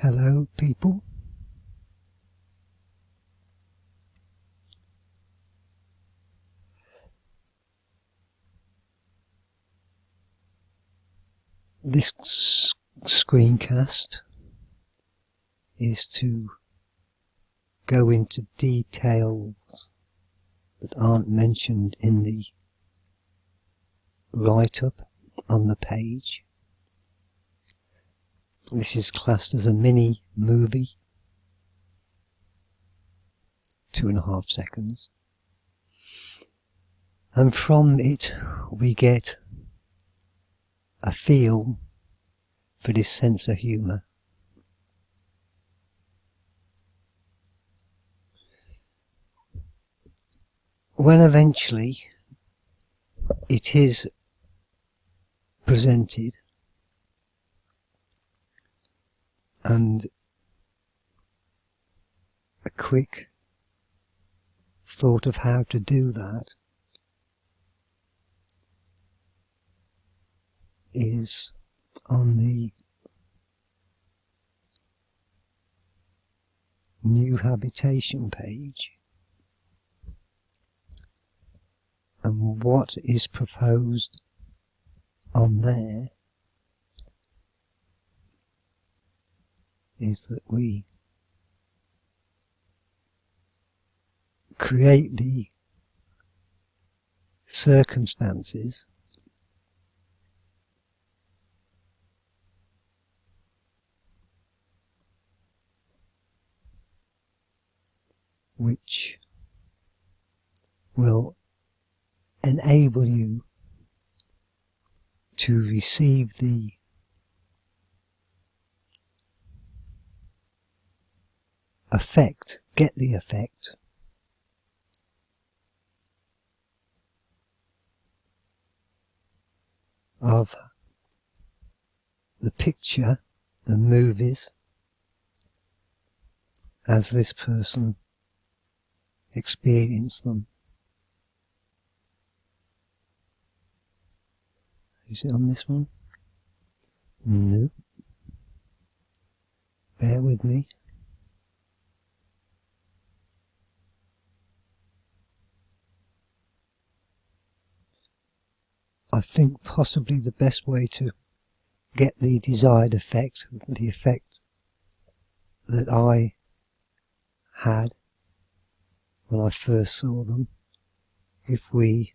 Hello, people. This screencast is to go into details that aren't mentioned in the write-up on the page. This is classed as a mini movie, 2.5 seconds, and from it we get a feel for this sense of humour. When eventually it is presented and a quick thought of how to do that is on the new habitation page, and what is proposed on there is that we create the circumstances which will enable you to receive the effect, get the effect of the picture, the movies, as this person experienced them. Is it on this one? No. Bear with me. I think possibly the best way to get the desired effect, the effect that I had when I first saw them, if we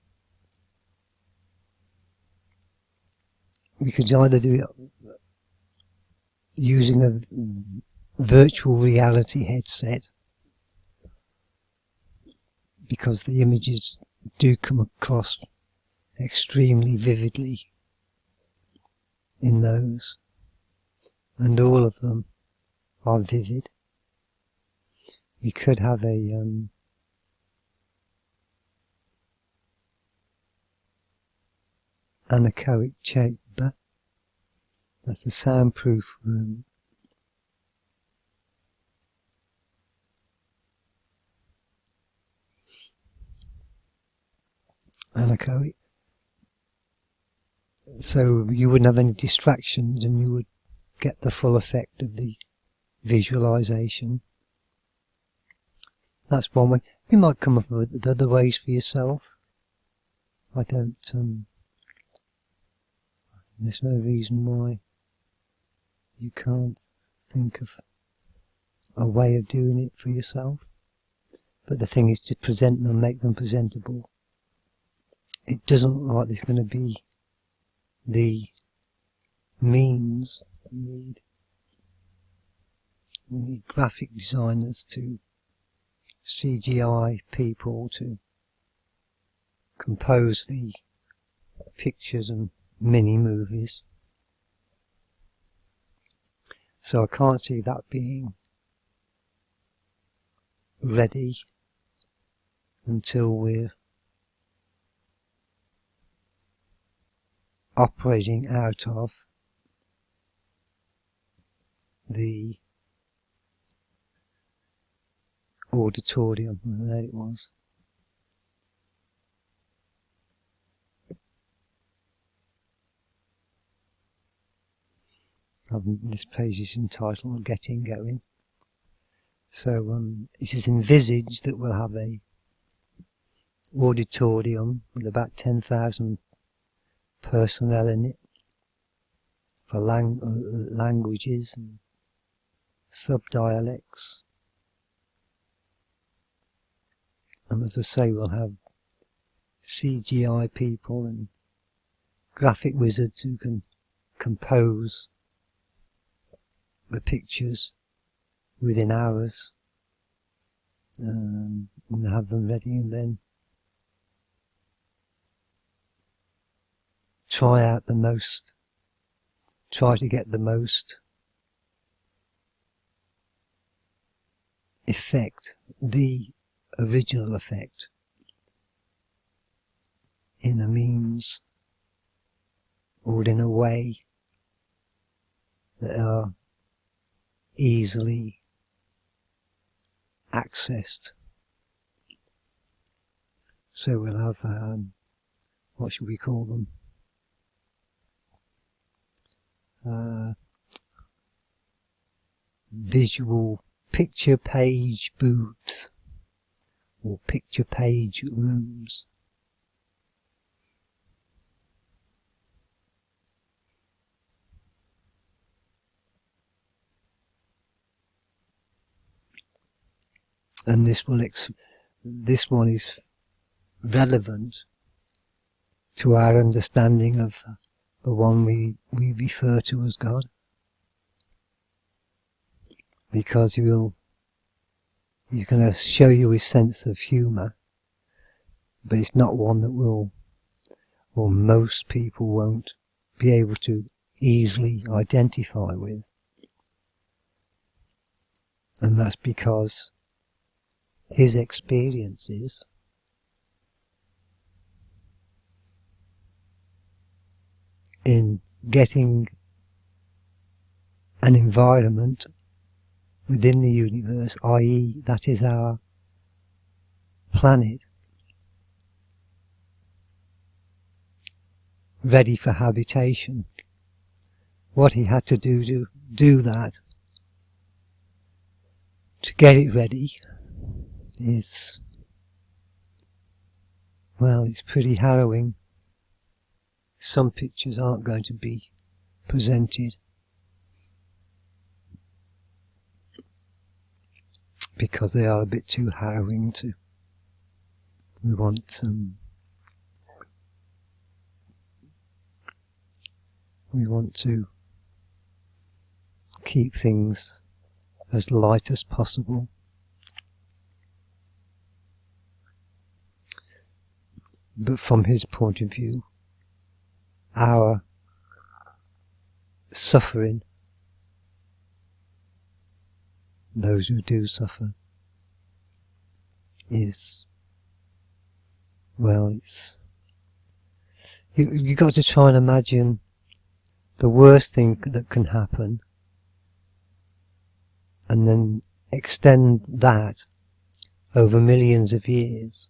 could either do it using a virtual reality headset, because the images do come across extremely vividly in those, and all of them are vivid. We could have a anechoic chamber. That's a soundproof room. Anechoic. So you wouldn't have any distractions and you would get the full effect of the visualization. That's one way. You might come up with other ways for yourself. I don't, there's no reason why you can't think of a way of doing it for yourself. But the thing is to present them, make them presentable. It doesn't look like there's going to be the means you need. You need graphic designers to CGI people to compose the pictures and mini movies. So I can't see that being ready until we're operating out of the auditorium. There it was. This page is entitled Getting Going. So it is envisaged that we'll have a auditorium with about 10,000 personnel in it for languages and sub-dialects. And as I say, we'll have CGI people and graphic wizards who can compose the pictures within hours and have them ready, and then try to get the most effect, the original effect, in a means or in a way that are easily accessed. So we'll have, what should we call them? Visual picture page booths or picture page rooms. And this one is relevant to our understanding of the one we refer to as God, because he's going to show you his sense of humour, but it's not one that most people won't be able to easily identify with. And that's because his experiences in getting an environment within the universe, i.e. that is our planet, ready for habitation. What he had to do to do that, to get it ready, is, well, it's pretty harrowing. Some pictures aren't going to be presented because they are a bit too harrowing to. We want to keep things as light as possible. But from his point of view, our suffering, those who do suffer, is, well, it's, you've got to try and imagine the worst thing that can happen and then extend that over millions of years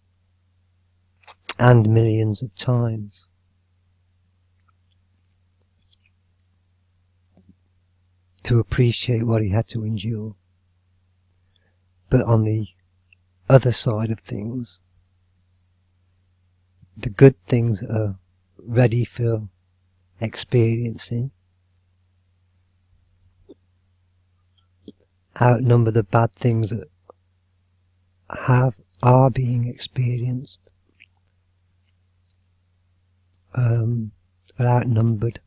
and millions of times. To appreciate what he had to endure. But on the other side of things, the good things are ready for experiencing outnumber the bad things that are being experienced, are outnumbered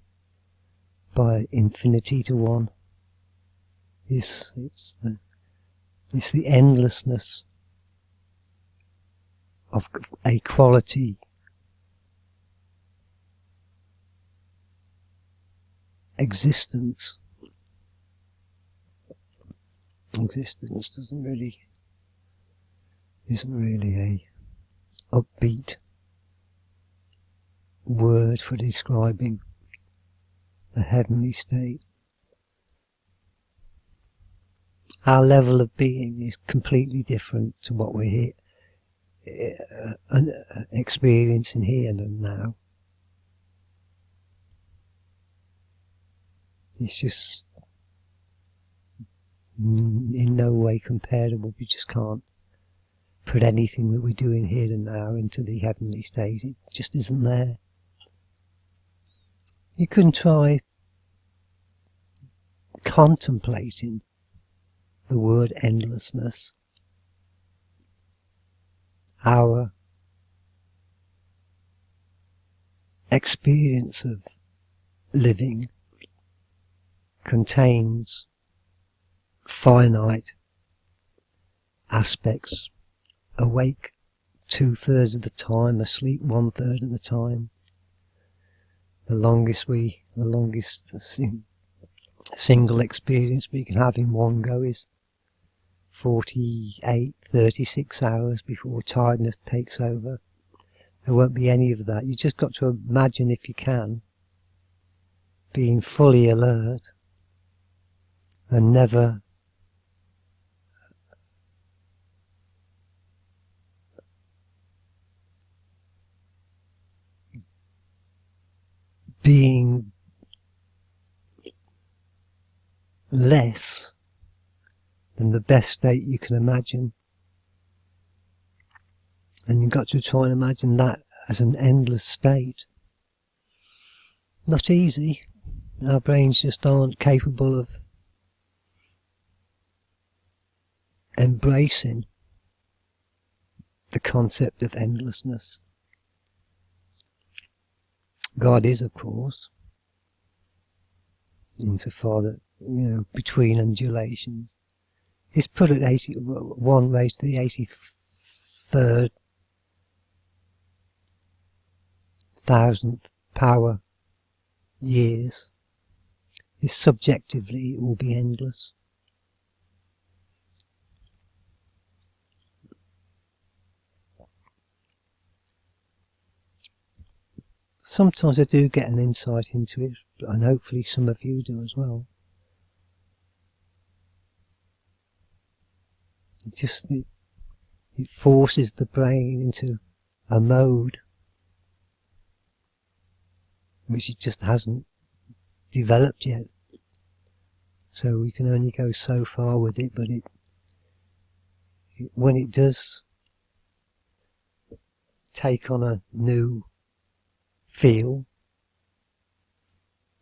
by infinity to one. It's the endlessness of a quality existence. Existence isn't really a upbeat word for describing a heavenly state. Our level of being is completely different to what we're here experiencing here and now. It's just in no way comparable. We just can't put anything that we're doing here and now into the heavenly state. It just isn't there. You can try contemplating the word endlessness. Our experience of living contains finite aspects, awake 2/3 of the time, asleep 1/3 of the time. The longest single experience we can have in one go is 48, 36 hours before tiredness takes over. There won't be any of that. You just got to imagine, if you can, being fully alert and never being less than the best state you can imagine. And you've got to try and imagine that as an endless state. Not easy. Our brains just aren't capable of embracing the concept of endlessness. God is, of course, insofar that, between undulations, is put at 1 raised to the 83rd thousandth power years. Is subjectively, it will be endless. Sometimes I do get an insight into it, and hopefully some of you do as well. It forces the brain into a mode which it just hasn't developed yet. So we can only go so far with it, but when it does take on a new feel,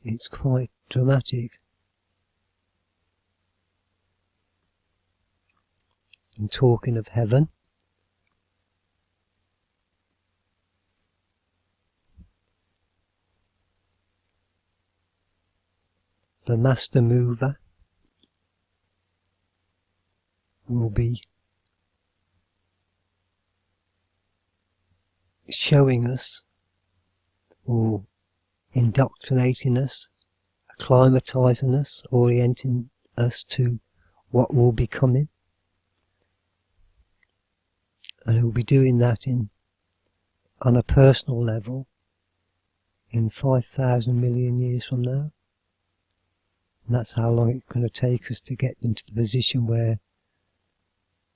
it's quite dramatic. And talking of heaven, the master mover will be showing us, or indoctrinating us, acclimatizing us, orienting us to what will be coming. And it will be doing that on a personal level in 5,000 million years from now. And that's how long it's going to take us to get into the position where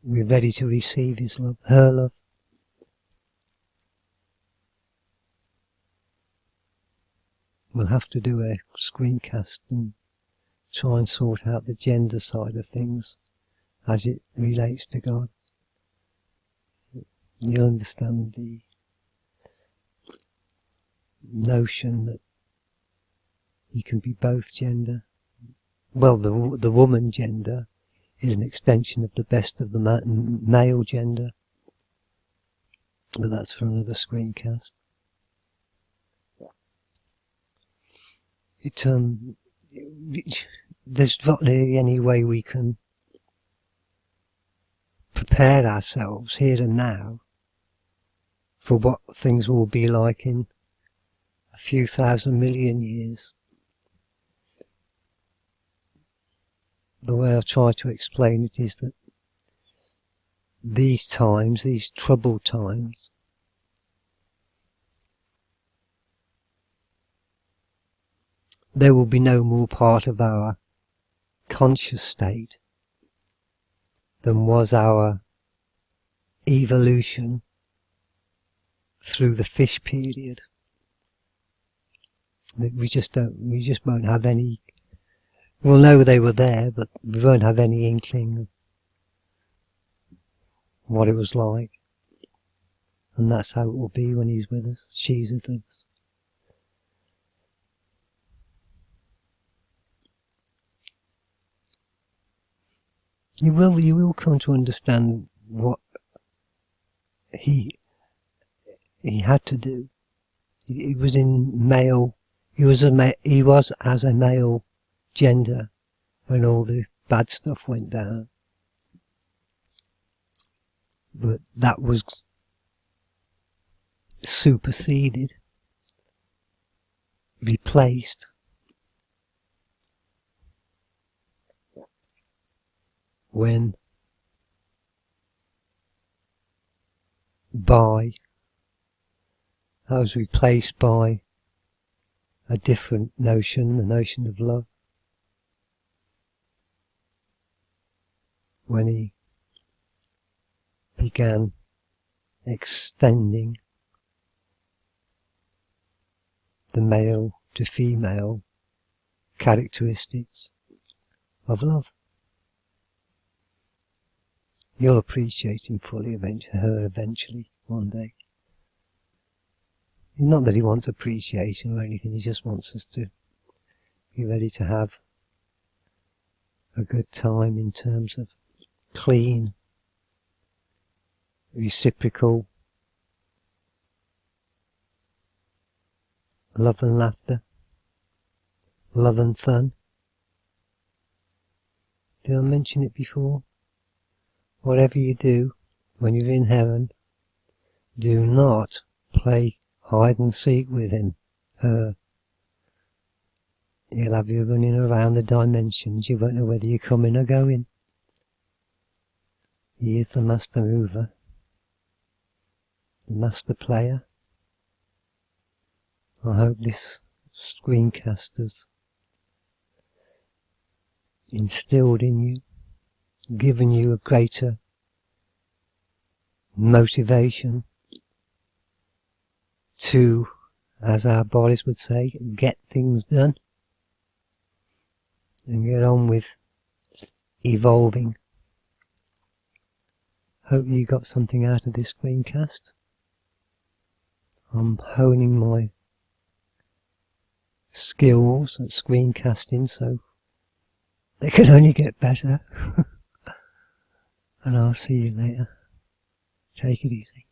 we're ready to receive his love, her love. We'll have to do a screencast and try and sort out the gender side of things as it relates to God. You understand the notion that he can be both gender. Well, the woman gender is an extension of the best of the male gender, but that's for another screencast. There's not really any way we can prepare ourselves here and now for what things will be like in a few thousand million years. The way I try to explain it is that these times, these troubled times, there will be no more part of our conscious state than was our evolution through the fish period. We just won't have any We'll know they were there, but we won't have any inkling of what it was like. And that's how it will be when he's with us, she's with us. You will come to understand what he had to do. He was in male. He was as a male gender when all the bad stuff went down. But that was superseded, replaced when that was replaced by a different notion, the notion of love. When he began extending the male to female characteristics of love. You'll appreciate him fully, her eventually, one day. Not that he wants appreciation or anything, he just wants us to be ready to have a good time in terms of clean, reciprocal love and laughter, love and fun. Did I mention it before? Whatever you do when you're in heaven, do not play hide and seek with him, her. He'll have you running around the dimensions, you won't know whether you're coming or going. He is the master mover, the master player. I hope this screencast has instilled in you, given you a greater motivation to, as our bodies would say, get things done and get on with evolving. Hope you got something out of this screencast. I'm honing my skills at screencasting, so they can only get better. And I'll see you later. Take it easy.